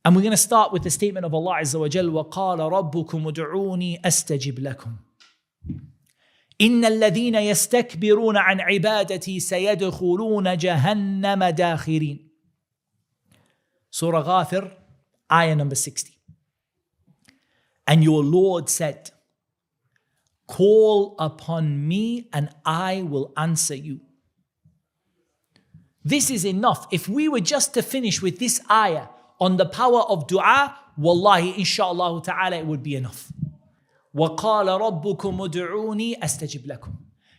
And we're going to start with the statement of Allah Azza wa Jal, وَقَالَ رَبُّكُمُ ادْعُونِي أَسْتَجِبْ لَكُمْ إِنَّ الَّذِينَ يَسْتَكْبِرُونَ عَنْ عِبَادَتِي سَيَدْخُلُونَ جَهَنَّمَ دَاخِرِينَ. Surah Ghafir, ayah number 60. And your Lord said, call upon me and I will answer you. This is enough. If we were just to finish with this ayah on the power of dua, wallahi, inshaAllah ta'ala, it would be enough. وَقَالَ رَبُّكُمُ ادْعُونِي أَسْتَجِبْ لَكُمْ.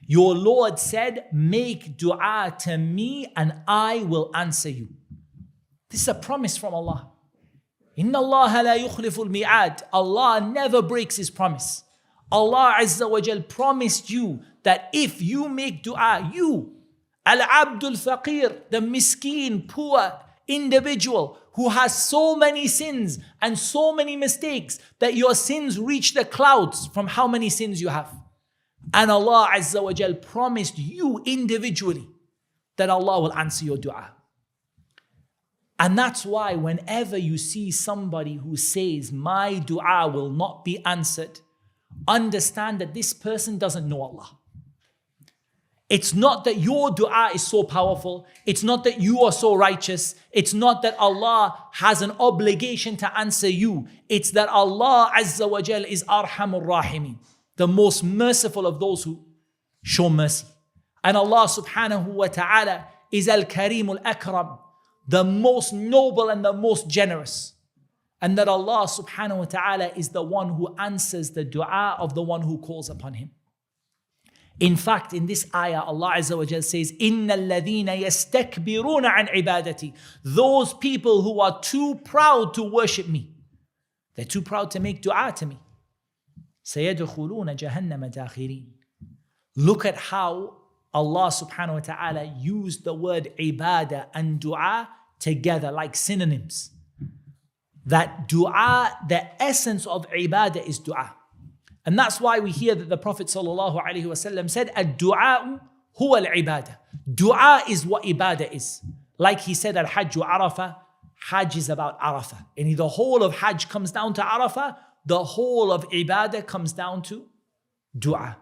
Your Lord said, make dua to me and I will answer you. This is a promise from Allah. إِنَّ اللَّهَ لَا يُخْلِفُ الْمِيعَادِ. Allah never breaks His promise. Allah Azza wa Jal promised you that if you make dua, you, al-abdul faqir, the miskeen, poor individual who has so many sins and so many mistakes that your sins reach the clouds from how many sins you have. And Allah Azza wa Jal promised you individually that Allah will answer your dua. And that's why whenever you see somebody who says, my dua will not be answered, understand that this person doesn't know Allah. It's not that your dua is so powerful. It's not that you are so righteous. It's not that Allah has an obligation to answer you. It's that Allah Azza wa Jal is Arhamur Rahimin, the most merciful of those who show mercy. And Allah subhanahu wa ta'ala is Al-Karim Al-Akram, the most noble and the most generous. And that Allah subhanahu wa ta'ala is the one who answers the dua of the one who calls upon Him. In fact, in this ayah, Allah Azza wa Jal says, إِنَّ الَّذِينَ يَسْتَكْبِرُونَ عَنْ عِبَادَتِي. Those people who are too proud to worship me. They're too proud to make dua to me. سَيَدْخُلُونَ جَهَنَّمَ دَاخِرِينَ. Look at how Allah subhanahu wa ta'ala used the word ibadah and dua together like synonyms. That dua, the essence of ibadah is dua. And that's why we hear that the Prophet ﷺ said, Ad-du'a huwa al-ibadah. Dua is what ibadah is. Like he said, Al-Hajju Arafah, Hajj is about Arafah. And the whole of Hajj comes down to Arafah, the whole of ibadah comes down to dua.